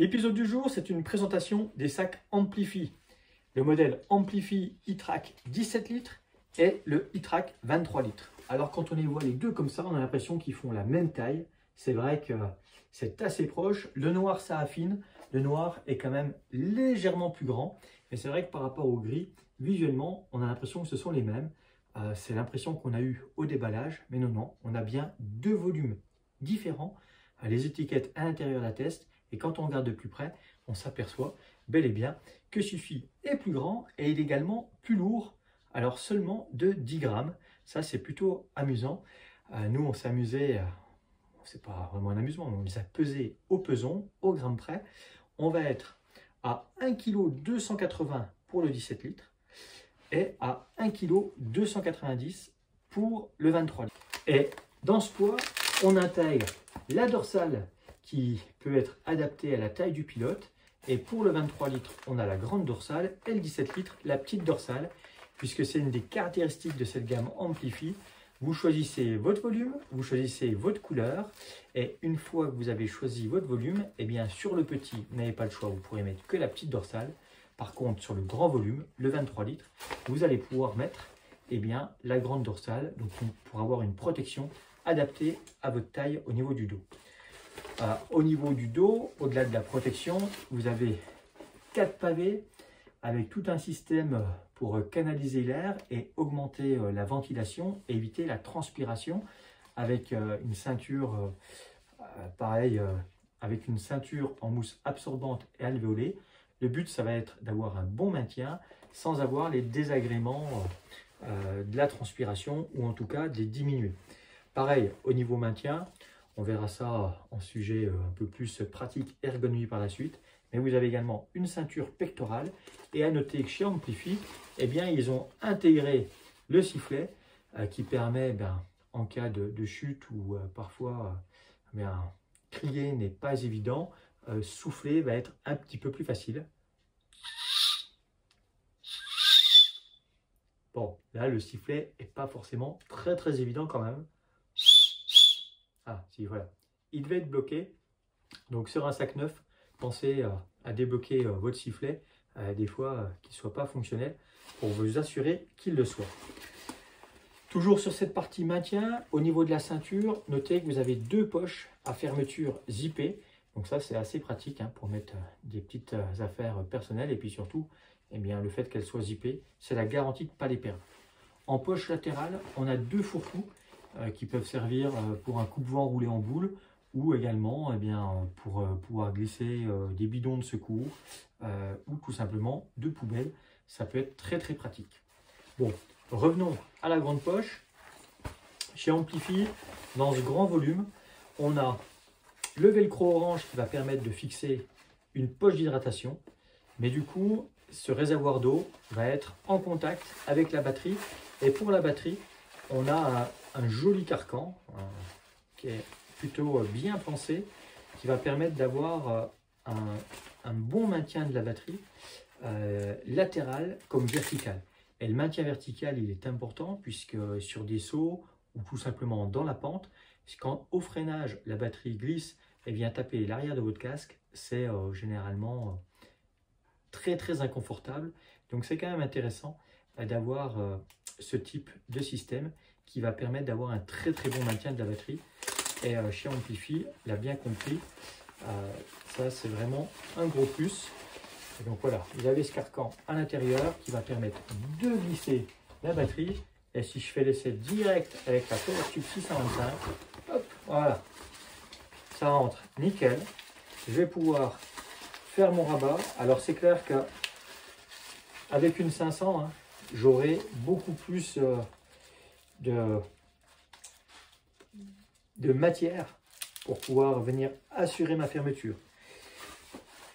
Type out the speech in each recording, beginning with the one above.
L'épisode du jour, c'est une présentation des sacs Amplify. Le modèle Amplify e-Track 17 litres et le e-Track 23 litres. Alors quand on les voit les deux comme ça, on a l'impression qu'ils font la même taille. C'est vrai que c'est assez proche. Le noir, ça affine. Le noir est quand même légèrement plus grand. Mais c'est vrai que par rapport au gris, visuellement, on a l'impression que ce sont les mêmes. C'est l'impression qu'on a eu au déballage. Mais non, on a bien deux volumes différents. Les étiquettes à l'intérieur l'attestent. Et quand on regarde de plus près, on s'aperçoit bel et bien que Suffy est plus grand et il est également plus lourd. Alors seulement de 10 grammes. Ça, c'est plutôt amusant. Nous, on s'est amusé, c'est pas vraiment un amusement, mais on les a pesés au peson, au gramme près. On va être à 1,280 kg pour le 17 litres et à 1,290 kg pour le 23 litres. Et dans ce poids, on intègre la dorsale qui peut être adaptée à la taille du pilote. Et pour le 23 litres, on a la grande dorsale et le 17 litres, la petite dorsale, puisque c'est une des caractéristiques de cette gamme Amplify. Vous choisissez votre volume, vous choisissez votre couleur, et une fois que vous avez choisi votre volume, eh bien sur le petit, vous n'avez pas le choix, vous pourrez mettre que la petite dorsale. Par contre, sur le grand volume, le 23 litres, vous allez pouvoir mettre eh bien, la grande dorsale, donc pour avoir une protection adaptée à votre taille au niveau du dos. Au niveau du dos, au-delà de la protection, vous avez 4 pavés avec tout un système pour canaliser l'air et augmenter la ventilation, et éviter la transpiration avec une ceinture, pareil, avec une ceinture en mousse absorbante et alvéolée. Le but, ça va être d'avoir un bon maintien sans avoir les désagréments de la transpiration, ou en tout cas de les diminuer. Pareil, au niveau maintien, on verra ça en sujet un peu plus pratique ergonomie par la suite. Mais vous avez également une ceinture pectorale. Et à noter que chez Amplify, eh bien, ils ont intégré le sifflet qui permet, en cas de chute ou parfois crier n'est pas évident, souffler va être un petit peu plus facile. Bon, là, le sifflet n'est pas forcément très évident quand même. Ah, si, voilà. Il devait être bloqué. Donc, sur un sac neuf, pensez à débloquer votre sifflet, des fois qu'il ne soit pas fonctionnel, pour vous assurer qu'il le soit. Toujours sur cette partie maintien, au niveau de la ceinture, notez que vous avez deux poches à fermeture zippée. Donc ça, c'est assez pratique pour mettre des petites affaires personnelles. Et puis surtout, eh bien, le fait qu'elles soient zippées, c'est la garantie de ne pas les perdre. En poche latérale, on a deux fourre-tout qui peuvent servir pour un coupe-vent roulé en boule, ou également pour pouvoir glisser des bidons de secours ou tout simplement de poubelles. Ça peut être très pratique. Bon, revenons à la grande poche. Chez Amplify, dans ce grand volume, on a le velcro orange qui va permettre de fixer une poche d'hydratation. Mais du coup, ce réservoir d'eau va être en contact avec la batterie. Et pour la batterie, on a un joli carcan qui est plutôt bien pensé, qui va permettre d'avoir un bon maintien de la batterie latéral comme vertical. Et le maintien vertical, il est important puisque sur des sauts ou tout simplement dans la pente, quand au freinage la batterie glisse et vient taper l'arrière de votre casque, c'est généralement très inconfortable. Donc c'est quand même intéressant d'avoir ce type de système qui va permettre d'avoir un très bon maintien de la batterie. Et chez Amplify, l'a bien compris, ça c'est vraiment un gros plus. Et donc voilà, vous avez ce carcan à l'intérieur qui va permettre de glisser la batterie. Et si je fais l'essai direct avec la PowerTube 625, hop, voilà, ça rentre nickel. Je vais pouvoir faire mon rabat. Alors c'est clair que avec une 500, j'aurai beaucoup plus de matière pour pouvoir venir assurer ma fermeture.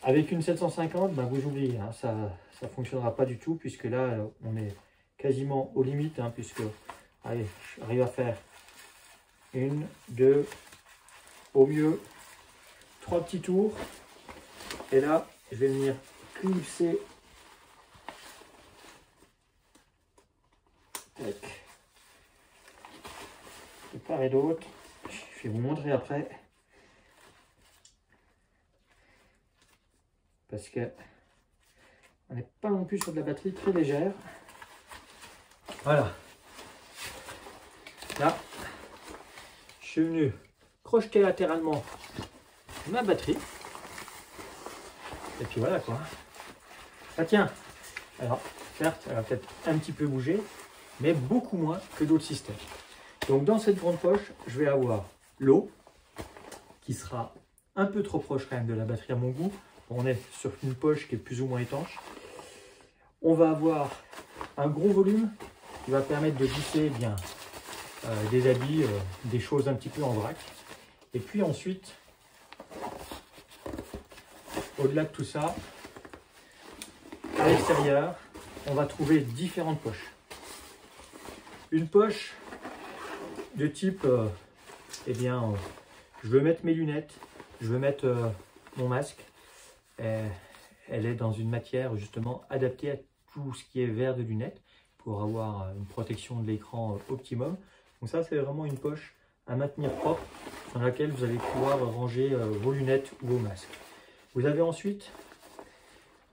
Avec une 750, vous oubliez, ça ne fonctionnera pas du tout, puisque là, on est quasiment aux limites, puisque, allez, j'arrive à faire 1, 2, au mieux 3 petits tours. Et là, je vais venir clipser. De part et d'autre. Je vais vous montrer après. parce que on n'est pas non plus sur de la batterie très légère. Voilà. Là, je suis venu crocheter latéralement ma batterie. Et puis voilà quoi. Ah tiens, alors certes, elle va peut-être un petit peu bouger, mais beaucoup moins que d'autres systèmes. Donc dans cette grande poche, je vais avoir l'eau, qui sera un peu trop proche quand même de la batterie à mon goût. On est sur une poche qui est plus ou moins étanche. On va avoir un gros volume qui va permettre de glisser bien des habits, des choses un petit peu en vrac. Et puis ensuite, au-delà de tout ça, à l'extérieur, on va trouver différentes poches. Une poche de type, eh bien, je veux mettre mes lunettes, je veux mettre mon masque. Elle est dans une matière justement adaptée à tout ce qui est verre de lunettes pour avoir une protection de l'écran optimum. Donc ça, c'est vraiment une poche à maintenir propre dans laquelle vous allez pouvoir ranger vos lunettes ou vos masques. Vous avez ensuite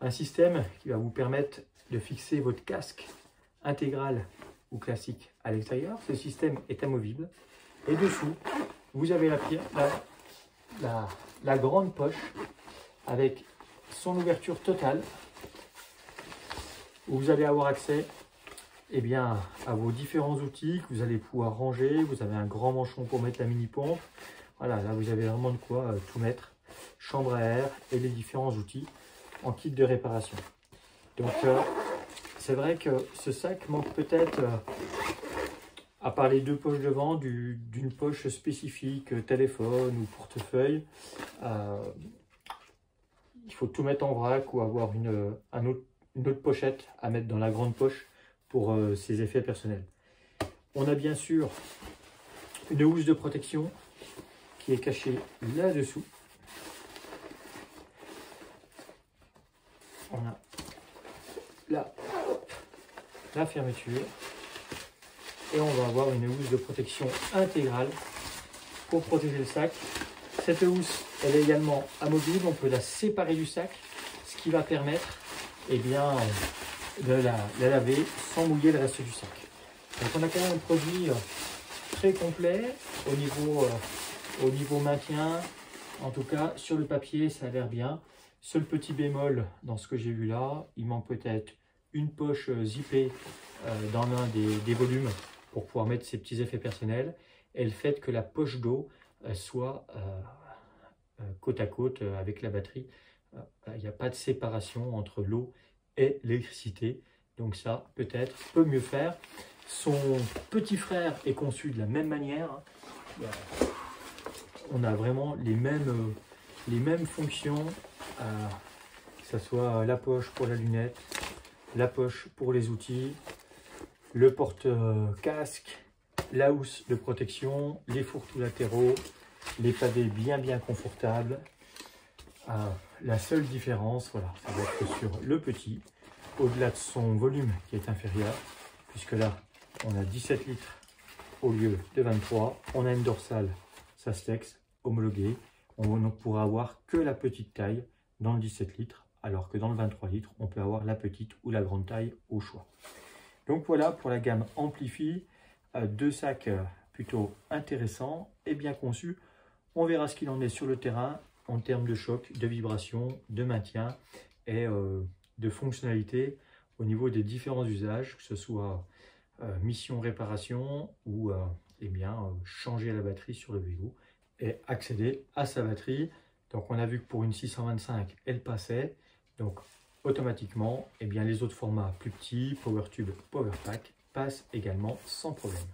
un système qui va vous permettre de fixer votre casque intégral ou classique à l'extérieur. Ce système est amovible. Et dessous, vous avez la grande poche avec son ouverture totale où vous allez avoir accès bien, à vos différents outils que vous allez pouvoir ranger. Vous avez un grand manchon pour mettre la mini pompe. Voilà, là vous avez vraiment de quoi tout mettre. Chambre à air et les différents outils en kit de réparation. Donc c'est vrai que ce sac manque peut-être, à part les deux poches devant, d'une poche spécifique, téléphone ou portefeuille. Il faut tout mettre en vrac ou avoir une autre pochette à mettre dans la grande poche pour ses effets personnels. On a bien sûr une housse de protection qui est cachée là-dessous. On a là la fermeture et on va avoir une housse de protection intégrale pour protéger le sac. Cette housse, elle est également amovible, on peut la séparer du sac, ce qui va permettre bien, de la laver sans mouiller le reste du sac. Donc on a quand même un produit très complet au niveau maintien. En tout cas, sur le papier, ça a l'air bien. Seul petit bémol dans ce que j'ai vu là, il manque peut-être une poche zippée dans l'un des volumes pour pouvoir mettre ses petits effets personnels. Et le fait que la poche d'eau soit côte à côte avec la batterie. Il n'y a pas de séparation entre l'eau et l'électricité. Donc ça, peut-être, peut mieux faire. Son petit frère est conçu de la même manière. On a vraiment les mêmes fonctions, que ce soit la poche pour la lunette, la poche pour les outils, le porte-casque, la housse de protection, les fourre-tout latéraux, les pavés bien confortables. La seule différence, voilà, ça va être sur le petit, au-delà de son volume qui est inférieur, puisque là, on a 17 litres au lieu de 23. On a une dorsale Sastex homologuée. On ne pourra avoir que la petite taille dans le 17 litres, alors que dans le 23 litres, on peut avoir la petite ou la grande taille au choix. Donc voilà pour la gamme Amplifie, deux sacs plutôt intéressants et bien conçus. On verra ce qu'il en est sur le terrain en termes de choc, de vibration, de maintien et de fonctionnalité au niveau des différents usages, que ce soit mission réparation ou changer la batterie sur le vélo et accéder à sa batterie. Donc on a vu que pour une 625, elle passait. Donc automatiquement, les autres formats plus petits, PowerTube, PowerPack, passent également sans problème.